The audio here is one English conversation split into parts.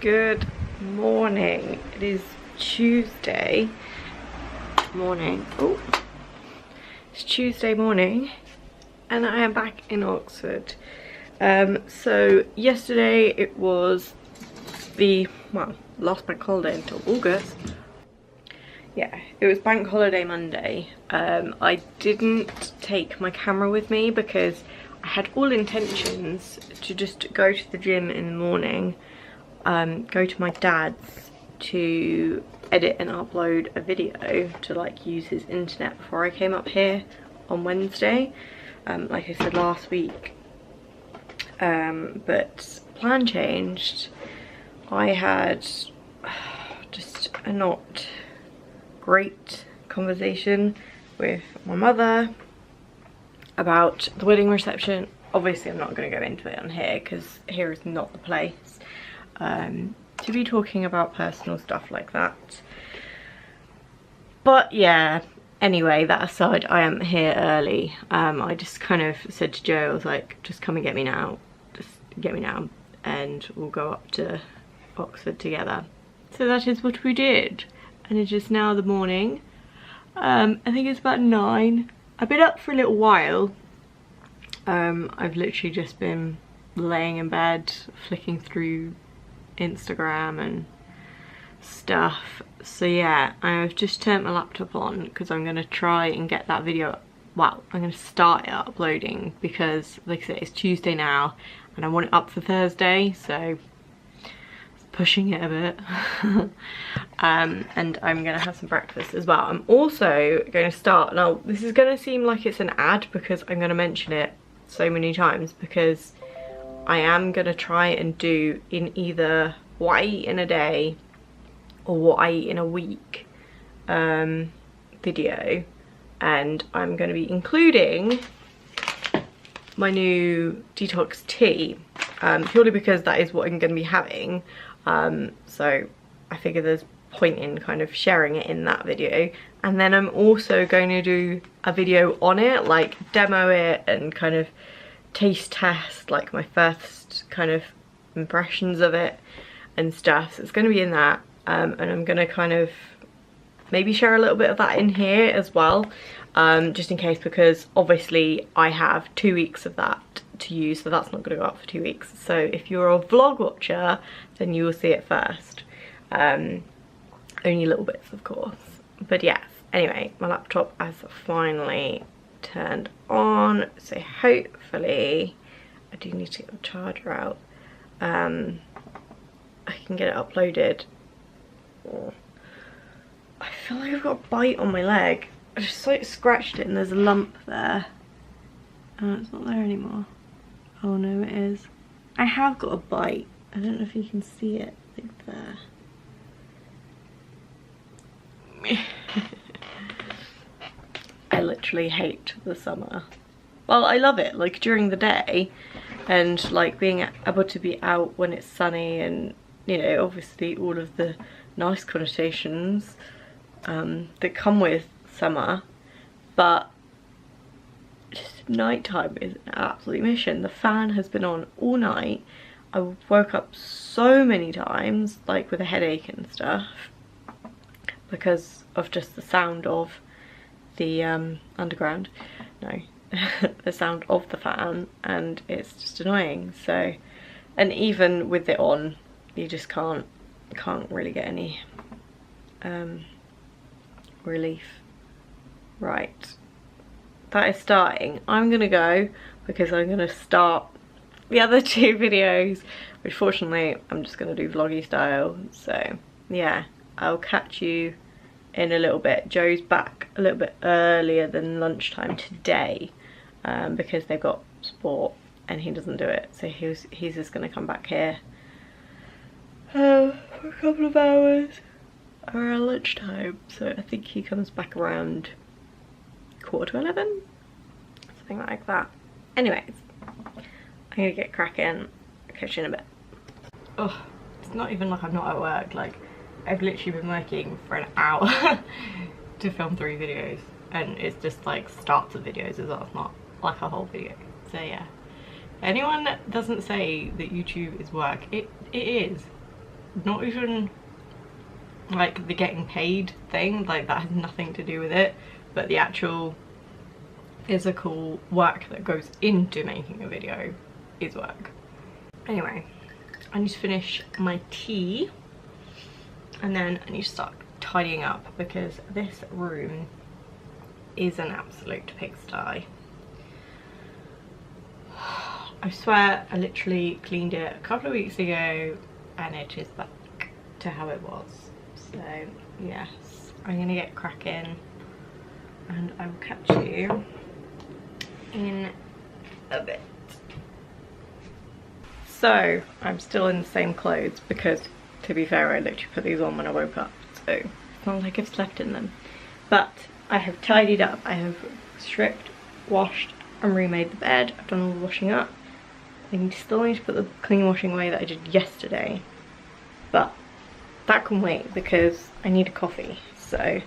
Good morning. It is Tuesday morning. Oh, it's Tuesday morning and I am back in Oxford. So yesterday it was the, last bank holiday until August. Yeah, it was bank holiday Monday. I didn't take my camera with me because I had all intentions to just go to the gym in the morning, go to my dad's to edit and upload a video to like use his internet before I came up here on Wednesday, like I said last week. But plan changed. I had just a not great conversation with my mother about the wedding reception. Obviously I'm not going to go into it on here because here is not the place to be talking about personal stuff like that. But yeah, anyway, that aside, I am here early. I just kind of said to Joe, I was like, just come and get me now, just get me now and we'll go up to Oxford together. So that is what we did, and it is now the morning. I think it's about 9. I've been up for a little while. I've literally just been laying in bed, flicking through Instagram and stuff. So yeah, I've just turned my laptop on because I'm going to try and get that video, well, I'm going to start it uploading because like I said, it's Tuesday now and I want it up for Thursday, so pushing it a bit. And I'm gonna have some breakfast as well. I'm also going to start, now this is going to seem like it's an ad because I'm going to mention it so many times, because I am going to try and do in either what I eat in a day or what I eat in a week video, and I'm going to be including my new detox tea, purely because that is what I'm going to be having. So I figure there's point in kind of sharing it in that video, and then I'm also going to do a video on it, like demo it and kind of taste test like my first kind of impressions of it and stuff. So it's going to be in that, and I'm going to kind of maybe share a little bit of that in here as well, just in case, because obviously I have 2 weeks of that to use, so that's not going to go up for 2 weeks. So if you're a vlog watcher, then you will see it first. Only little bits, of course. But yes, anyway, my laptop has finally turned on, so hopefully, I do need to get the charger out. I can get it uploaded. I feel like I've got a bite on my leg. I just like scratched it and there's a lump there. Oh, it's not there anymore. Oh no, it is. I have got a bite. I don't know if you can see it, like there. I literally hate the summer. Well, I love it, like during the day, and like being able to be out when it's sunny, and you know, obviously all of the nice connotations that come with summer, but just nighttime is an absolute mission. The fan has been on all night. I woke up so many times, like with a headache and stuff, because of just the sound of the underground, no, the sound of the fan, and it's just annoying. So, and even with it on, you just can't really get any relief. Right, that is starting. I'm gonna go because I'm gonna start the other 2 videos, which fortunately I'm just gonna do vloggy style. So yeah, I'll catch you in a little bit. Joe's back a little bit earlier than lunchtime today, because they've got sport and he doesn't do it, so he's just gonna come back here for a couple of hours around lunchtime. So I think he comes back around 11:15, something like that. Anyways, I'm gonna get cracking. I'll catch you in a bit. Oh, it's not even like I'm not at work. Like, I've literally been working for an hour to film 3 videos, and it's just like starts of videos as well. It's not like a whole video. So yeah, anyone that doesn't say that YouTube is work, it is. not even like the getting paid thing, like that has nothing to do with it, but the actual physical work that goes into making a video is work. Anyway, I need to finish my tea and then I need to start tidying up because this room is an absolute pigsty. I swear I literally cleaned it a couple of weeks ago and it is back to how it was. So yes, I'm gonna get cracking and I will catch you in a bit. So I'm still in the same clothes because, to be fair, I literally put these on when I woke up, so it's not like I've slept in them. But I have tidied up, I have stripped, washed and remade the bed. I've done all the washing up. I still need to put the clean washing away that I did yesterday, but that can wait because I need a coffee. So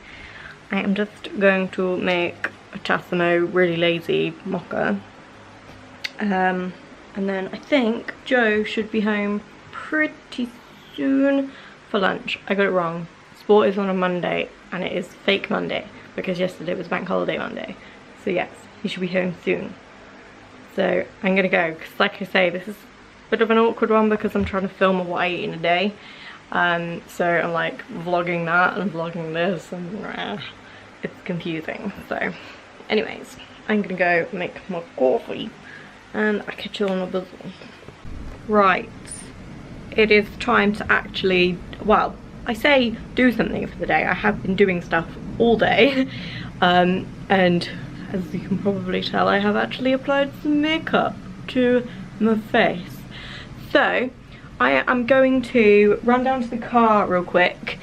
I am just going to make a Tassimo really lazy mocha. And then I think Joe should be home pretty soon for lunch. I got it wrong. Sport is on a Monday and it is fake Monday because yesterday was bank holiday Monday. So yes, he should be home soon. So I'm gonna go because, like I say, this is a bit of an awkward one because I'm trying to film what I eat in a day. So I'm like vlogging that and vlogging this and it's confusing. So anyways, I'm gonna go make my coffee and I'll catch you on a bizzle. Right, it is time to actually, well, I say do something for the day. I have been doing stuff all day and as you can probably tell, I have actually applied some makeup to my face. So I am going to run down to the car real quick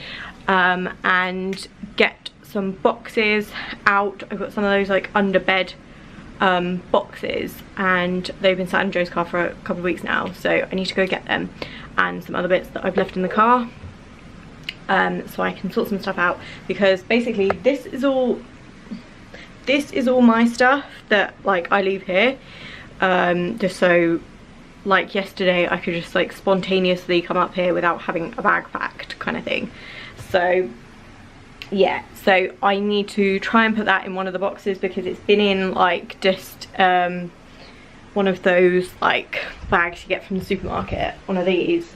and get some boxes out. I've got some of those like under bed boxes and they've been sat in Joe's car for a couple of weeks now, so I need to go get them, and some other bits that I've left in the car so I can sort some stuff out, because basically this is all my stuff that like I leave here just so like yesterday I could just like spontaneously come up here without having a bag packed kind of thing. So yeah, so I need to try and put that in one of the boxes because it's been in like just one of those like bags you get from the supermarket, one of these,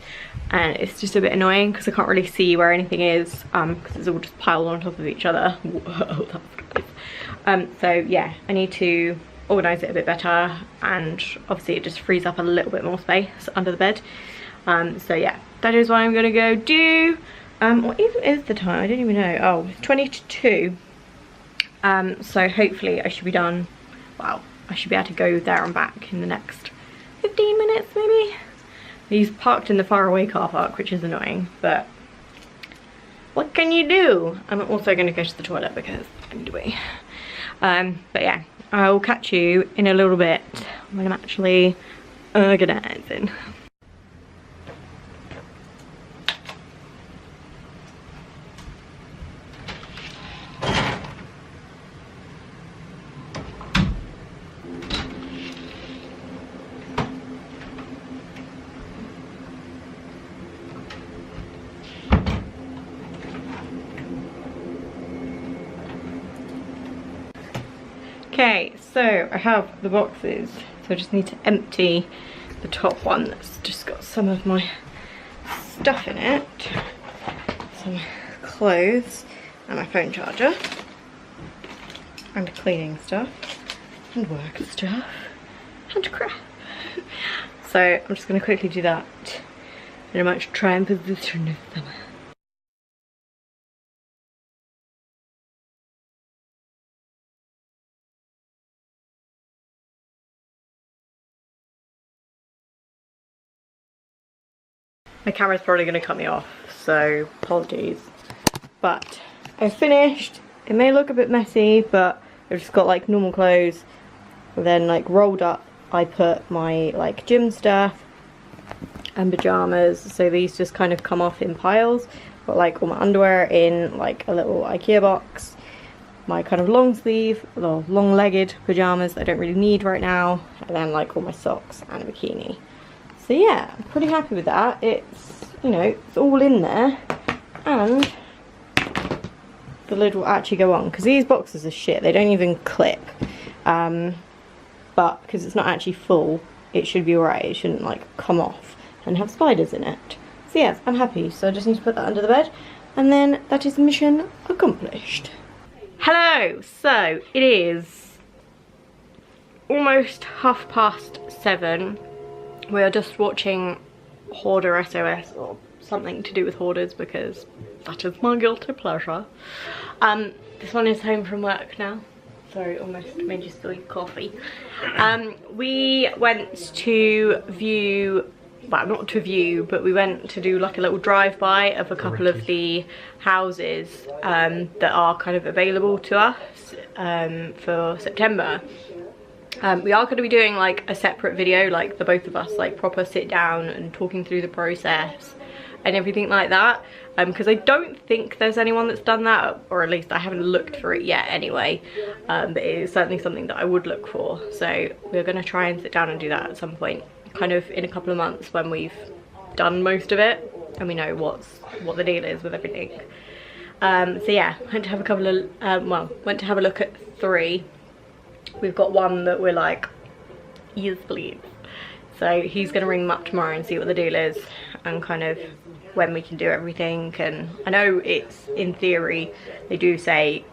and it's just a bit annoying because I can't really see where anything is because it's all just piled on top of each other. Whoa, that's nice. So yeah, I need to organise it a bit better, and obviously it just frees up a little bit more space under the bed. So yeah, that is what I'm gonna go do. What even is the time? I don't even know. Oh, it's 20 to 2. So hopefully I should be done. Wow, I should be able to go there and back in the next 15 minutes maybe. He's parked in the faraway car park, which is annoying, but what can you do? I'm also going to go to the toilet because I need to wee. But yeah, I'll catch you in a little bit when I'm actually organising. Okay, so I have the boxes, so I just need to empty the top one that's just got some of my stuff in it, some clothes and my phone charger and cleaning stuff and work stuff and crap. So I'm just going to quickly do that and I might try and position them. My camera's probably going to cut me off, so apologies. But I've finished. It may look a bit messy, but I've just got like normal clothes. And then like rolled up, I put my like gym stuff and pajamas. So these just kind of come off in piles. Got like all my underwear in like a little IKEA box. My kind of long sleeve, or long legged pajamas that I don't really need right now. And then like all my socks and a bikini. So yeah, I'm pretty happy with that. It's you know, it's all in there, and the lid will actually go on, because these boxes are shit, they don't even clip, but because it's not actually full, it should be alright, it shouldn't like come off and have spiders in it. So yes, I'm happy, so I just need to put that under the bed, and then that is mission accomplished. Hello, so it is almost 7:30. We are just watching Hoarder SOS, or something to do with hoarders, because that is my guilty pleasure. This one is home from work now. Sorry, almost made you spill your coffee. We went to view, well, not to view, but we went to do like a little drive-by of a couple of the houses that are kind of available to us for September. We are going to be doing like a separate video, like the both of us, like proper sit down and talking through the process and everything like that, because I don't think there's anyone that's done that, or at least I haven't looked for it yet anyway, but it is certainly something that I would look for. So we're going to try and sit down and do that at some point, kind of in a couple of months when we've done most of it and we know what the deal is with everything. So yeah, went to have a couple of went to have a look at 3. We've got one that we're like, yes please. So he's going to ring them up tomorrow and see what the deal is and kind of when we can do everything. And I know it's, in theory, they do say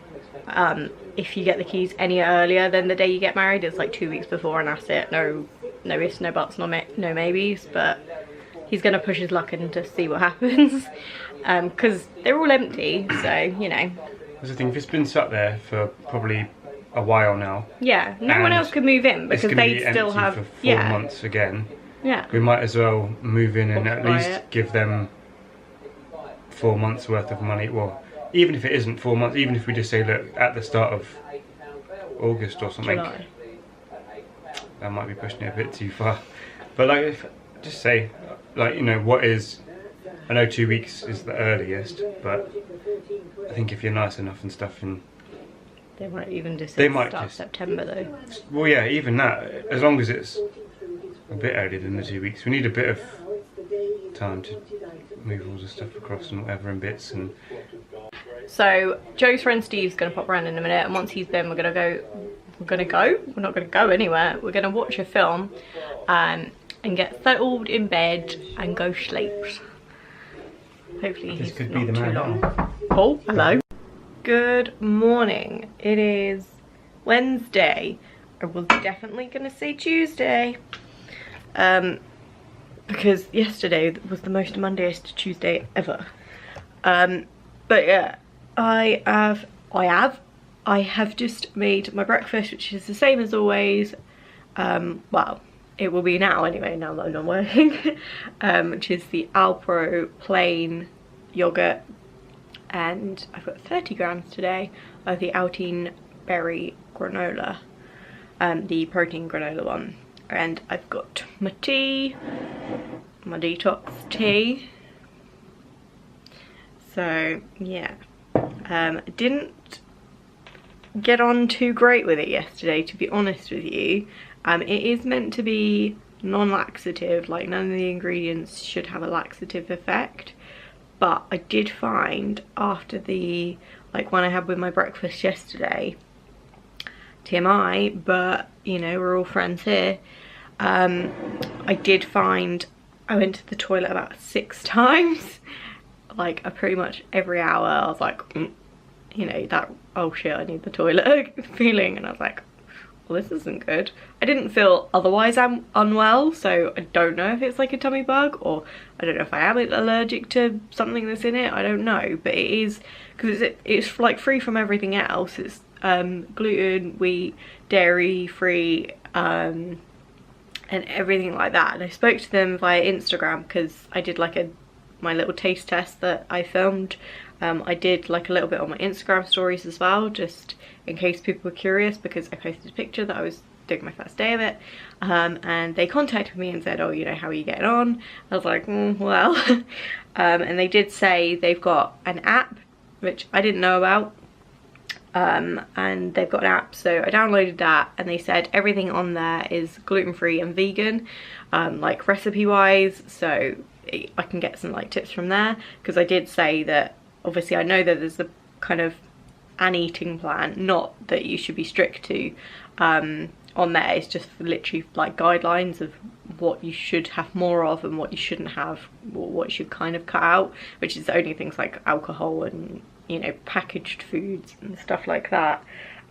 if you get the keys any earlier than the day you get married, it's like 2 weeks before, and that's it. No ifs, no buts, no maybes. But he's going to push his luck and just see what happens, because they're all empty, so you know. That's the thing, if it's been sat there for probably a while now. Yeah, no one else could move in because they still have for 4 months again. Yeah. We might as well move in and at least give them 4 months worth of money. Well, even if it isn't 4 months, even if we just say, look, at the start of August or something. July. That might be pushing it a bit too far. But like, if, just say, like, you know, what is, I know 2 weeks is the earliest, but I think if you're nice enough and stuff, and they might even just start September though. Well, yeah, even that, as long as it's a bit earlier than the 2 weeks. We need a bit of time to move all the stuff across and whatever in bits. And so Joe's friend Steve's gonna pop around in a minute, and once he's been, we're not gonna go anywhere. We're gonna watch a film and get settled in bed and go sleep. Hopefully he's not too long. Oh, hello. Good morning. It is Wednesday. I was definitely gonna say Tuesday, because yesterday was the most Mondayest Tuesday ever. But yeah, I have just made my breakfast, which is the same as always. Well, it will be now anyway, now that I'm not working, which is the Alpro plain yogurt, and I've got 30 grams today of the Altineberry granola, the protein granola one, and I've got my tea, my detox tea. So yeah, didn't get on too great with it yesterday, to be honest with you. It is meant to be non-laxative, like none of the ingredients should have a laxative effect, but I did find after the, like when I had with my breakfast yesterday, TMI, but you know, we're all friends here, I did find I went to the toilet about 6 times, like pretty much every hour. I was like, you know, that, oh shit, I need the toilet feeling, and I was like, well, this isn't good. I didn't feel otherwise unwell, so I don't know if it's like a tummy bug, or I don't know if I am allergic to something that's in it, I don't know, but it is, because it's like free from everything else. It's gluten, wheat, dairy free, and everything like that. And I spoke to them via Instagram because I did like my little taste test that I filmed. I did like a little bit on my Instagram stories as well, just in case people were curious, because I posted a picture that I was doing my first day of it, and they contacted me and said, oh, you know, how are you getting on? I was like, well, and they did say they've got an app, which I didn't know about, and they've got an app, so I downloaded that, and they said everything on there is gluten-free and vegan, like recipe wise, so I can get some like tips from there, because I did say that obviously I know that there's the kind of an eating plan, not that you should be strict to on there. It's just literally like guidelines of what you should have more of and what you shouldn't have, or what you should kind of cut out, which is only things like alcohol and, you know, packaged foods and stuff like that.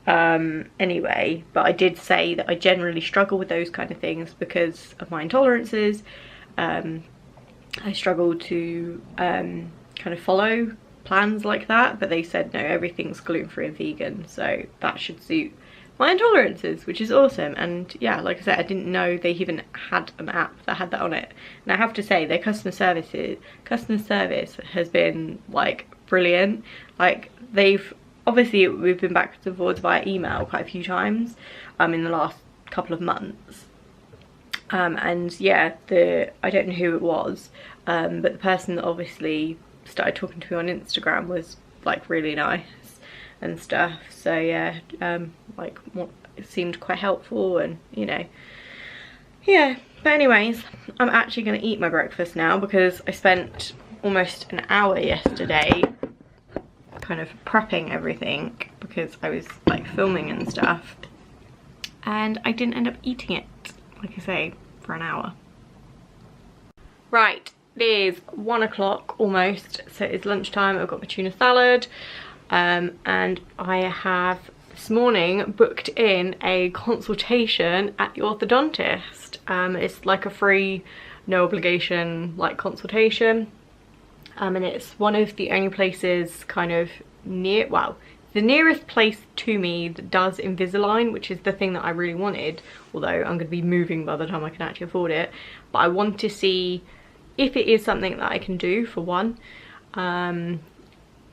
Anyway, but I did say that I generally struggle with those kind of things because of my intolerances. I struggle to kind of follow plans like that, but they said no, everything's gluten-free and vegan, so that should suit my intolerances, which is awesome. And yeah, like I said, I didn't know they even had an app that had that on it, and I have to say their customer service has been like brilliant. Like, they've obviously, we've been backwards and forwards via email quite a few times in the last couple of months, and yeah, I don't know who it was, but the person that obviously started talking to me on Instagram was like really nice and stuff. So yeah, like it seemed quite helpful, and you know, yeah. But anyways, I'm actually going to eat my breakfast now, because I spent almost an hour yesterday kind of prepping everything, because I was like filming and stuff, and I didn't end up eating it, like I say, for an hour. Right, it is 1 o'clock almost, so it's lunchtime. I've got my tuna salad, and I have this morning booked in a consultation at the orthodontist. It's like a free, no obligation like consultation, and it's one of the only places kind of near, well, the nearest place to me that does Invisalign, which is the thing that I really wanted, although I'm going to be moving by the time I can actually afford it. But I want to see if it is something that I can do, for one, and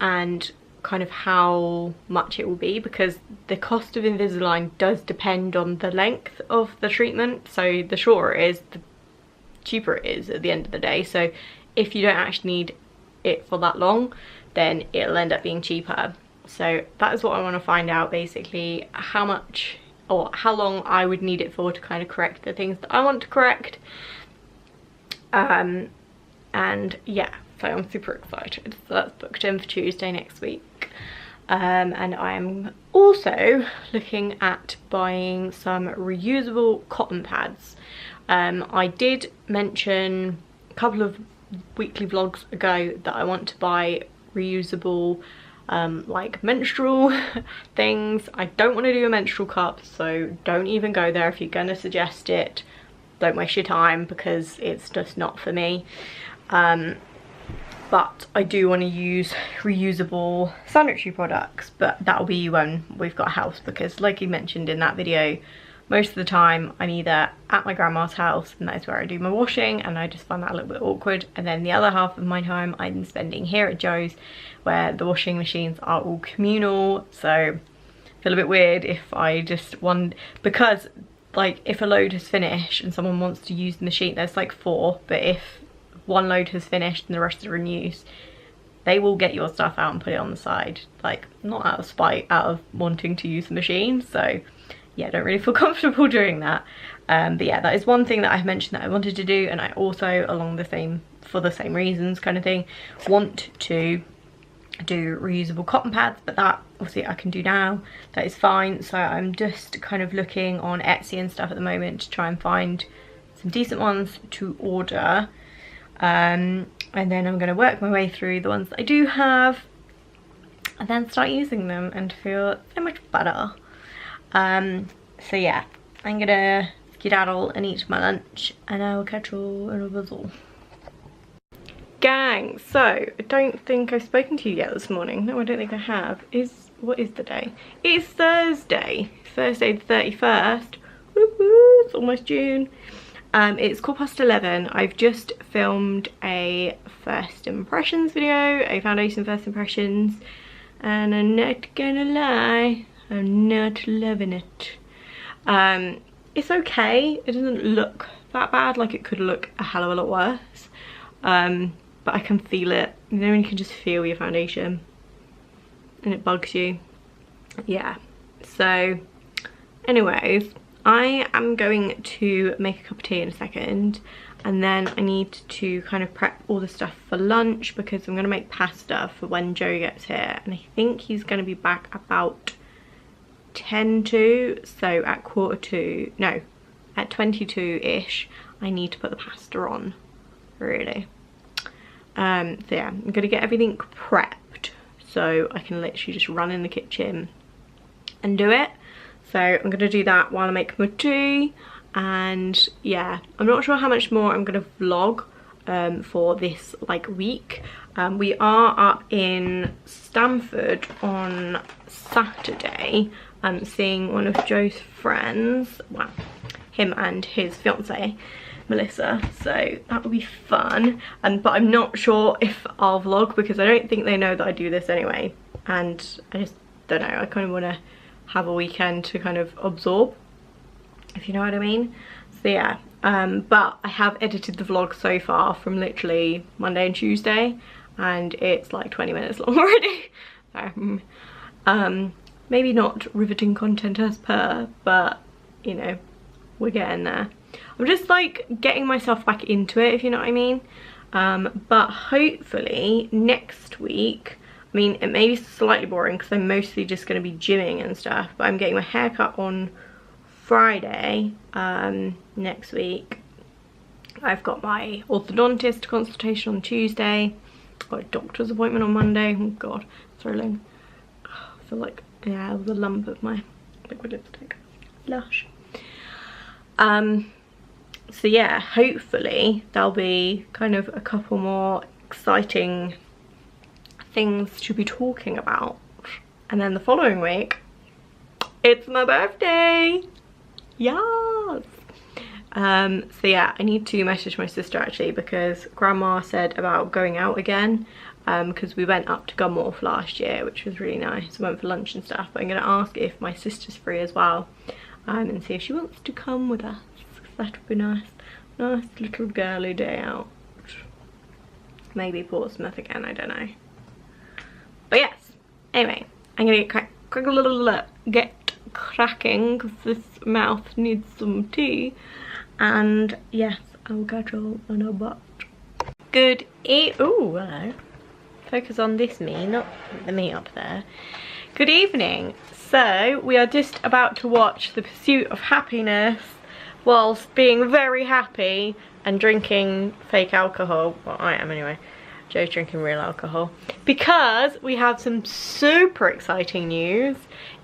kind of how much it will be, because the cost of Invisalign does depend on the length of the treatment. So the shorter it is, the cheaper it is at the end of the day. So if you don't actually need it for that long, then it'll end up being cheaper. So that is what I want to find out, basically, how much or how long I would need it for to kind of correct the things that I want to correct. And yeah, so I'm super excited. So that's booked in for Tuesday next week. And I'm also looking at buying some reusable cotton pads. I did mention a couple of weekly vlogs ago that I want to buy reusable like menstrual things. I don't want to do a menstrual cup, so don't even go there. If you're gonna suggest it, don't waste your time, because it's just not for me. But I do want to use reusable sanitary products, but that'll be when we've got a house, because like you mentioned in that video, most of the time I'm either at my grandma's house, and that is where I do my washing, and I just find that a little bit awkward, and then the other half of my time I'm spending here at Joe's, where the washing machines are all communal. So I feel a bit weird if I just because like if a load has finished and someone wants to use the machine, there's like 4, but if one load has finished and the rest are in use, they will get your stuff out and put it on the side, like not out of spite, out of wanting to use the machine. So yeah, I don't really feel comfortable doing that. But yeah, that is one thing that I've mentioned that I wanted to do, and I also, for the same reasons kind of thing, want to do reusable cotton pads, but that obviously I can do now. That is fine. So I'm just kind of looking on Etsy and stuff at the moment to try and find some decent ones to order, and then I'm going to work my way through the ones that I do have, and then start using them and feel so much better. So yeah, I'm gonna skedaddle and eat my lunch, and I will catch you in a bizzle. Gang, so I don't think I've spoken to you yet this morning. No, I don't think I have. What is the day? It's Thursday the 31st. Woo-hoo, it's almost June. It's 11:15. I've just filmed a first impressions video, a foundation first impressions, and I'm not gonna lie, I'm not loving it. It's okay. It doesn't look that bad. Like, it could look a hell of a lot worse. But I can feel it. You know when you can just feel your foundation and it bugs you? Yeah. So anyways, I am going to make a cup of tea in a second, and then I need to kind of prep all the stuff for lunch because I'm going to make pasta for when Joe gets here, and I think he's going to be back about 10 to, so at quarter to, no, at 22-ish I need to put the pasta on, really. So yeah, I'm going to get everything prepped so I can literally just run in the kitchen and do it. So I'm going to do that while I make my tea. And yeah, I'm not sure how much more I'm going to vlog for this like week. We are up in Stamford on Saturday, seeing one of Joe's friends, well, him and his fiance Melissa, so that will be fun. But I'm not sure if I'll vlog because I don't think they know that I do this anyway, and I just don't know, I kind of want to have a weekend to kind of absorb, if you know what I mean. So yeah, but I have edited the vlog so far from literally Monday and Tuesday, and it's like 20 minutes long already. So, maybe not riveting content as per, but you know, we're getting there. I'm just like getting myself back into it, if you know what I mean. But hopefully next week, I mean, it may be slightly boring because I'm mostly just going to be gymming and stuff, but I'm getting my hair cut on Friday next week. I've got my orthodontist consultation on Tuesday. Got a doctor's appointment on Monday. Oh god, thrilling. I feel like, yeah, it was a lump of my liquid lipstick. Lush. So yeah, hopefully there'll be kind of a couple more exciting things to be talking about. And then the following week, it's my birthday. Yes. So yeah, I need to message my sister actually because grandma said about going out again, because we went up to Gunwharf last year, which was really nice. We went for lunch and stuff, but I'm going to ask if my sister's free as well, and see if she wants to come with us. That would be nice. Nice little girly day out. Maybe Portsmouth again, I don't know. But yes, anyway, I'm gonna get cracking because this mouth needs some tea. And yes, I'll catch you on a butt. Good ooh, hello. Focus on this me, not the me up there. Good evening. So we are just about to watch The Pursuit of Happiness whilst being very happy and drinking fake alcohol. Well, I am anyway. Joe's drinking real alcohol. Because we have some super exciting news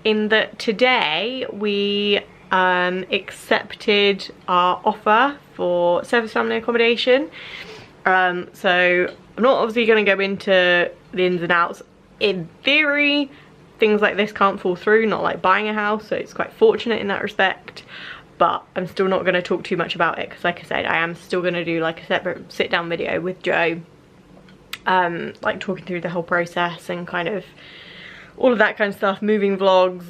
in that today we accepted our offer for service family accommodation. So I'm not obviously going to go into the ins and outs. In theory, things like this can't fall through, not like buying a house, so it's quite fortunate in that respect. But I'm still not going to talk too much about it because, like I said, I am still going to do like a separate sit down video with Joe, like talking through the whole process and kind of all of that kind of stuff, moving vlogs,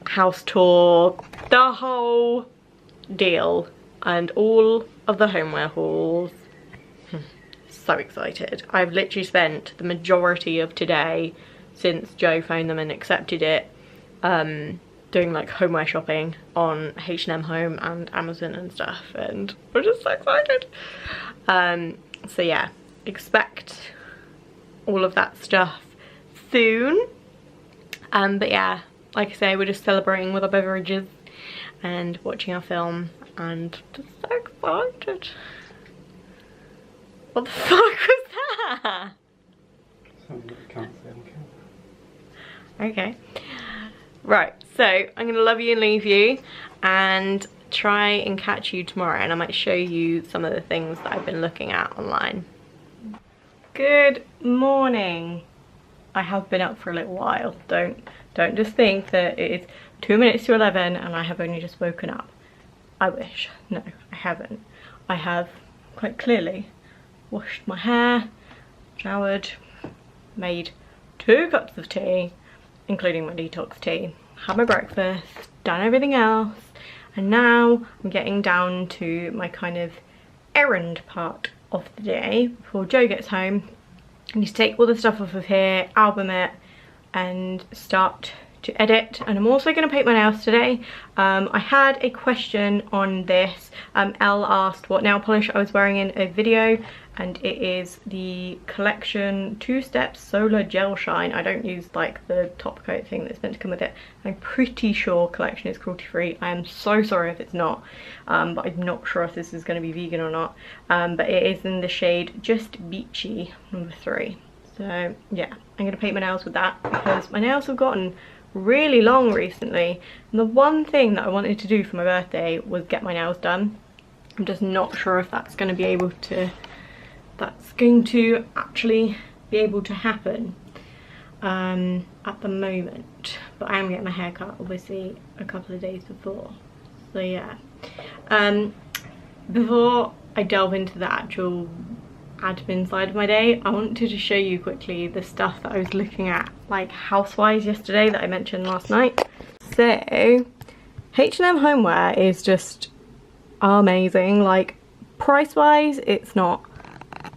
house tour, the whole deal, and all of the homeware hauls. So excited. I've literally spent the majority of today since Joe phoned them and accepted it, doing like homeware shopping on H&M Home and Amazon and stuff, and we're just so excited. So yeah, expect all of that stuff soon. But yeah, like I say, we're just celebrating with our beverages and watching our film and just so excited. What the fuck was that? Something that I can't say on camera. Okay. Right, so I'm going to love you and leave you and try and catch you tomorrow, and I might show you some of the things that I've been looking at online. Good morning. I have been up for a little while. Don't just think that it is 2 minutes to 11 and I have only just woken up. I wish. No, I haven't. I have quite clearly washed my hair, showered, made 2 cups of tea, including my detox tea, had my breakfast, done everything else, and now I'm getting down to my kind of errand part of the day before Joe gets home. I need to take all the stuff off of here, album it, and start to edit, and I'm also going to paint my nails today. I had a question on this. Elle asked what nail polish I was wearing in a video, and it is the Collection 2 Steps Solar Gel Shine. I don't use like the top coat thing that's meant to come with it. I'm pretty sure Collection is cruelty free. I am so sorry if it's not, but I'm not sure if this is going to be vegan or not. But it is in the shade Just Beachy number 3. So yeah, I'm going to paint my nails with that because my nails have gotten really long recently, and the one thing that I wanted to do for my birthday was get my nails done. I'm just not sure if that's going to actually be able to happen at the moment, but I am getting my hair cut obviously a couple of days before. So yeah, before I delve into the actual admin side of my day, I wanted to show you quickly the stuff that I was looking at like house-wise yesterday that I mentioned last night. So H&M homeware is just amazing. Like price-wise it's not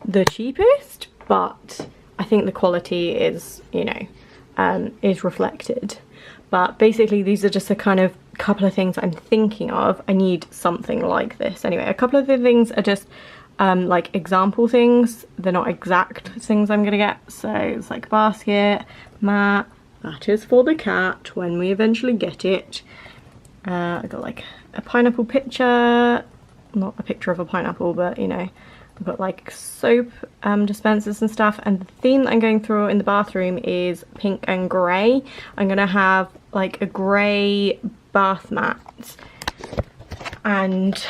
the cheapest, but I think the quality is, you know, is reflected. But basically these are just a kind of couple of things I'm thinking of. I need something like this. Anyway, a couple of the things are just like example things. They're not exact things I'm gonna get. So it's like a basket, mat, that is for the cat when we eventually get it. I got like a pineapple picture, not a picture of a pineapple, but you know, I've got like soap dispensers and stuff, and the theme that I'm going through in the bathroom is pink and grey. I'm gonna have like a grey bath mat and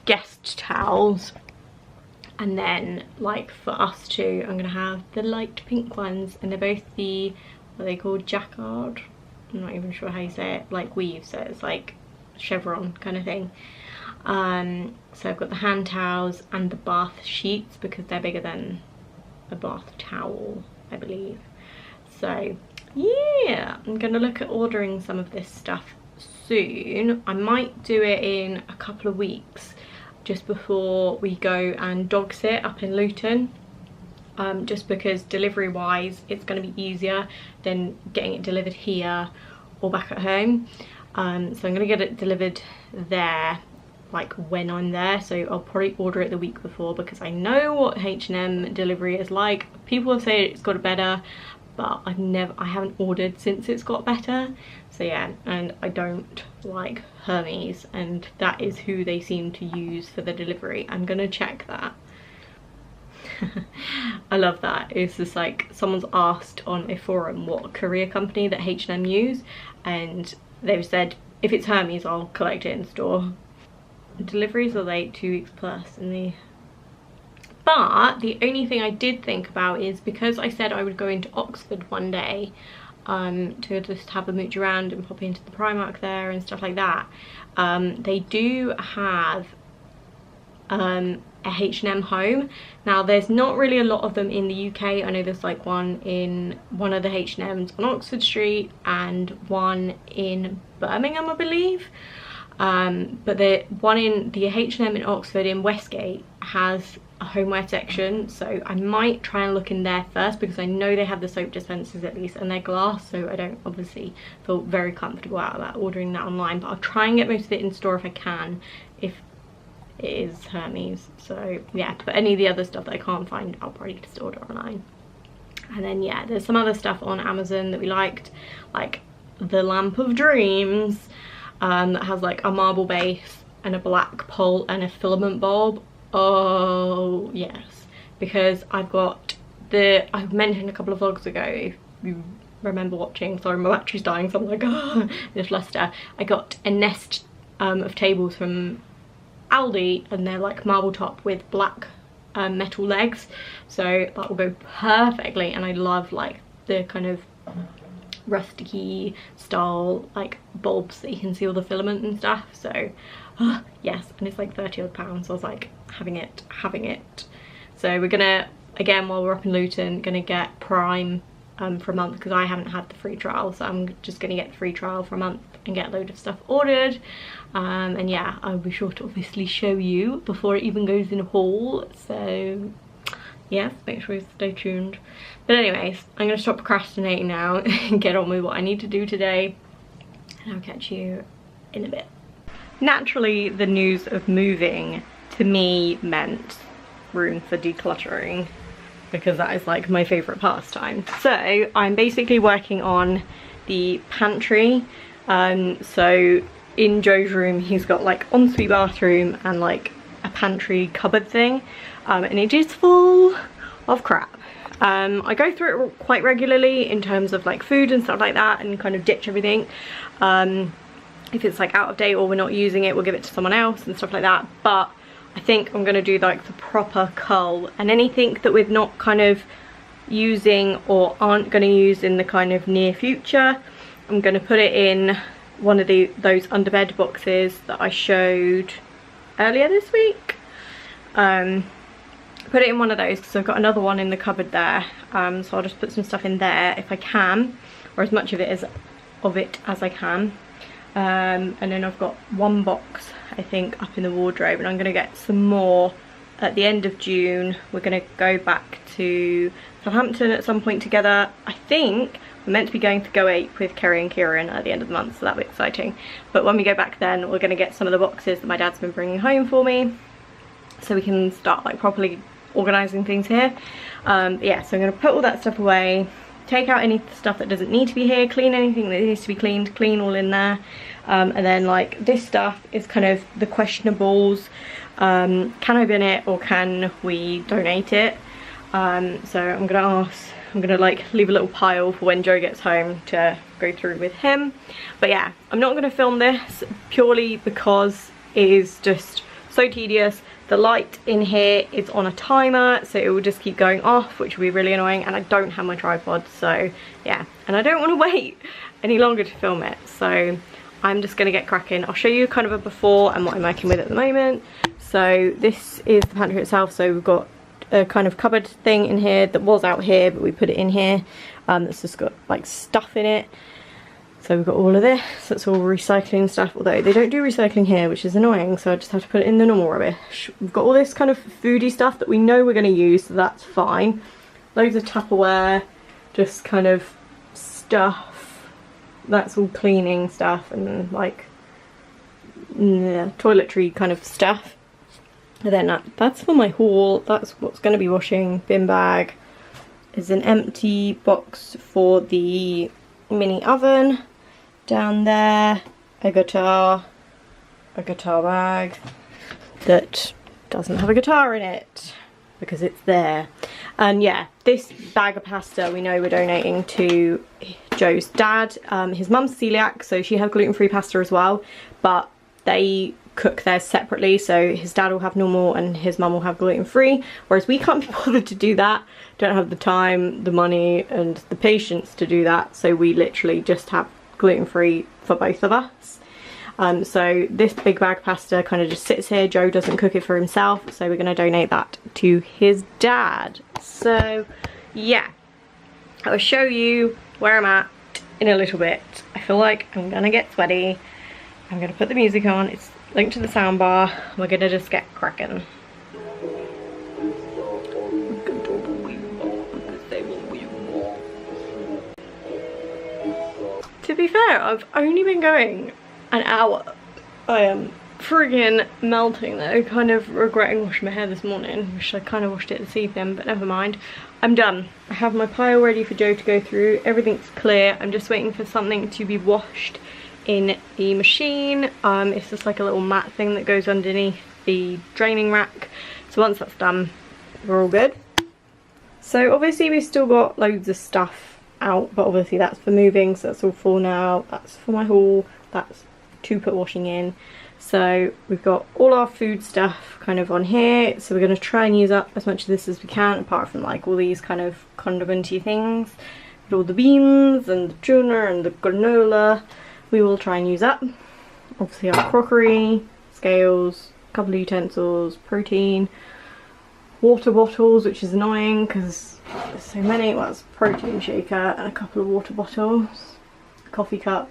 guest towels, and then like for us two I'm gonna have the light pink ones, and they're both the, what are they called, jacquard? I'm not even sure how you say it, like weave, so it's like chevron kind of thing. So I've got the hand towels and the bath sheets because they're bigger than a bath towel, I believe. So yeah, I'm gonna look at ordering some of this stuff soon. I might do it in a couple of weeks, just before we go and dog sit up in Luton, just because delivery wise it's going to be easier than getting it delivered here or back at home. So I'm going to get it delivered there like when I'm there, so I'll probably order it the week before because I know what H&M delivery is like. People have said it's got better, but I haven't ordered since it's got better. So yeah, and I don't like Hermes, and that is who they seem to use for the delivery. I'm gonna check that. I love that. It's just like someone's asked on a forum what courier company that H&M use, and they've said if it's Hermes I'll collect it in store. Deliveries are late 2 weeks plus in the... But the only thing I did think about is because I said I would go into Oxford one day to just have a mooch around and pop into the Primark there and stuff like that. They do have a H&M home. Now there's not really a lot of them in the UK. I know there's like one in one of the H&Ms on Oxford Street and one in Birmingham, I believe. But the one in the H&M in Oxford in Westgate has a homeware section, so I might try and look in there first because I know they have the soap dispensers at least, and they're glass, so I don't obviously feel very comfortable out about ordering that online, but I'll try and get most of it in store if I can, if it is Hermes. So yeah, but any of the other stuff that I can't find I'll probably just order online. And then yeah, there's some other stuff on Amazon that we liked, like the Lamp of Dreams, that has like a marble base and a black pole and a filament bulb. Oh yes, because I've got I mentioned a couple of vlogs ago, if you remember watching, sorry my battery's dying so I'm like in a fluster. I got a nest of tables from Aldi, and they're like marble top with black metal legs, so that will go perfectly. And I love like the kind of rusty style like bulbs that you can see all the filament and stuff, so yes. And it's like 30 odd pounds, so I was like having it. So we're gonna, again while we're up in Luton, gonna get Prime for a month because I haven't had the free trial, so I'm just gonna get the free trial for a month and get a load of stuff ordered. And yeah, I'll be sure to obviously show you before it even goes in a haul, so yes, make sure you stay tuned. But anyways, I'm gonna stop procrastinating now and get on with what I need to do today. and I'll catch you in a bit. Naturally, the news of moving to me meant room for decluttering, because that is like my favourite pastime. So I'm basically working on the pantry. So in Joe's room, he's got like ensuite bathroom and like a pantry cupboard thing, and it is full of crap. I go through it quite regularly in terms of like food and stuff like that, and kind of ditch everything. If it's like out of date or we're not using it, we'll give it to someone else and stuff like that. But I think I'm gonna do like the proper cull, and anything that we're not kind of using or aren't gonna use in the kind of near future, I'm gonna put it in one of those underbed boxes that I showed earlier this week. Put it in one of those because I've got another one in the cupboard there. So I'll just put some stuff in there if I can, or as much of it as I can. And then I've got one box, I think, up in the wardrobe, and I'm going to get some more at the end of June. We're going to go back to Southampton at some point together. I think we're meant to be going to Go Ape with Kerry and Kieran at the end of the month, so that'll be exciting. But when we go back then, we're going to get some of the boxes that my dad's been bringing home for me, so we can start like properly organising things here. Yeah, so I'm going to put all that stuff away, take out any stuff that doesn't need to be here, clean anything that needs to be cleaned, clean all in there. And then like this stuff is kind of the questionables. Can I bin it or can we donate it? So I'm gonna like leave a little pile for when Joe gets home to go through with him. But yeah, I'm not gonna film this purely because it is just so tedious. The light in here is on a timer, so it will just keep going off, which will be really annoying, and I don't have my tripod, so yeah, and I don't want to wait any longer to film it, so I'm just going to get cracking. I'll show you kind of a before and what I'm working with at the moment. So this is the pantry itself. So we've got a kind of cupboard thing in here that was out here, but we put it in here. That's just got like stuff in it. So we've got all of this, that's all recycling stuff, although they don't do recycling here, which is annoying, so I just have to put it in the normal rubbish. We've got all this kind of foodie stuff that we know we're going to use, so that's fine. Loads of Tupperware, just kind of stuff, that's all cleaning stuff and like toiletry kind of stuff. And then that's for my haul, that's what's going to be washing. Bin bag is an empty box for the mini oven. Down there, a guitar bag that doesn't have a guitar in it because it's there. And yeah, this bag of pasta we know we're donating to Joe's dad. His mum's celiac, so she has gluten-free pasta as well, but they cook theirs separately, so his dad will have normal and his mum will have gluten-free, whereas we can't be bothered to do that, don't have the time, the money and the patience to do that, so we literally just have gluten-free for both of us. So this big bag of pasta kind of just sits here. Joe doesn't cook it for himself, so we're going to donate that to his dad. So yeah, I'll show you where I'm at in a little bit. I feel like I'm gonna get sweaty. I'm gonna put the music on, it's linked to the soundbar. We're gonna just get cracking. To be fair, I've only been going an hour. I am friggin' melting though, kind of regretting washing my hair this morning. Wish I kind of washed it this evening, but never mind. I'm done. I have my pile ready for Joe to go through. Everything's clear. I'm just waiting for something to be washed in the machine. It's just like a little mat thing that goes underneath the draining rack. So once that's done, we're all good. So obviously we've still got loads of stuff out, but obviously that's for moving, so that's all full now. That's for my haul, that's to put washing in. So we've got all our food stuff kind of on here, so we're going to try and use up as much of this as we can, apart from like all these kind of condimenty things. But all the beans and the tuna and the granola we will try and use up. Obviously our crockery, scales, a couple of utensils, protein, water bottles, which is annoying because there's so many. Well, it's a protein shaker and a couple of water bottles, a coffee cup,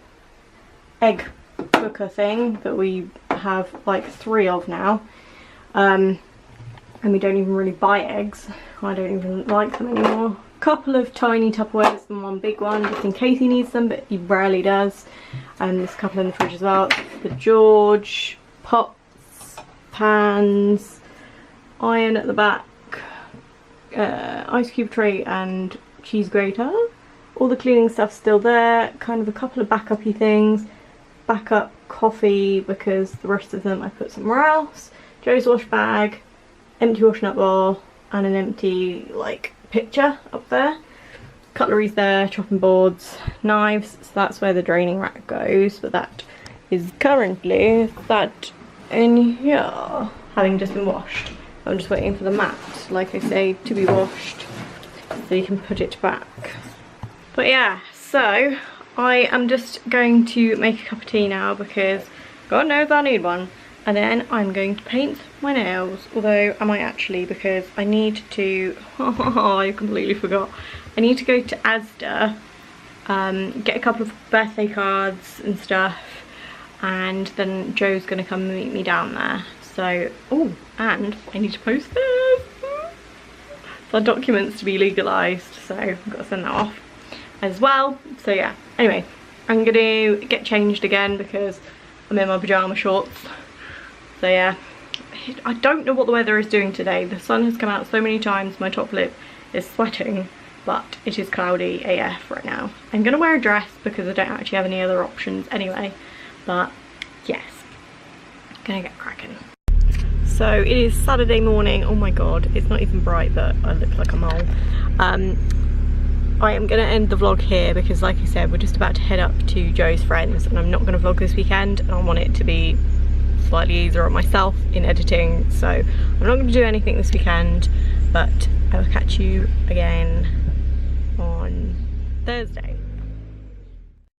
egg cooker thing that we have like 3 of now, and we don't even really buy eggs. I don't even like them anymore. couple of tiny Tupperwares and one big one, just in case he needs them, but he rarely does. And there's a couple in the fridge as well. The George, pots, pans, iron at the back, ice cube tray and cheese grater. All the cleaning stuff's still there, kind of a couple of backup-y things. Backup coffee, because the rest of them I put somewhere else. Joe's wash bag, empty washing up bowl, and an empty like pitcher up there. Cutlery's there, chopping boards, knives, so that's where the draining rack goes, but that is currently that in here, having just been washed. I'm just waiting for the mat, like I say, to be washed so you can put it back. But yeah, so I am just going to make a cup of tea now because God knows I need one. And then I'm going to paint my nails, although I might actually, because I need to, oh, I completely forgot. I need to go to Asda, get a couple of birthday cards and stuff, and then Joe's going to come meet me down there. So, oh, and I need to post this. For documents to be legalised, so I've got to send that off as well. So yeah, anyway, I'm going to get changed again because I'm in my pyjama shorts. So yeah, I don't know what the weather is doing today. The sun has come out so many times, my top lip is sweating, but it is cloudy AF right now. I'm gonna wear a dress because I don't actually have any other options anyway, but yes, gonna get cracking. So it is Saturday morning. Oh my god, it's not even bright, but I look like a mole. I am gonna end the vlog here because, like I said, we're just about to head up to Joe's friends, and I'm not gonna vlog this weekend, and I want it to be slightly easier on myself in editing, so I'm not going to do anything this weekend, but I will catch you again on Thursday.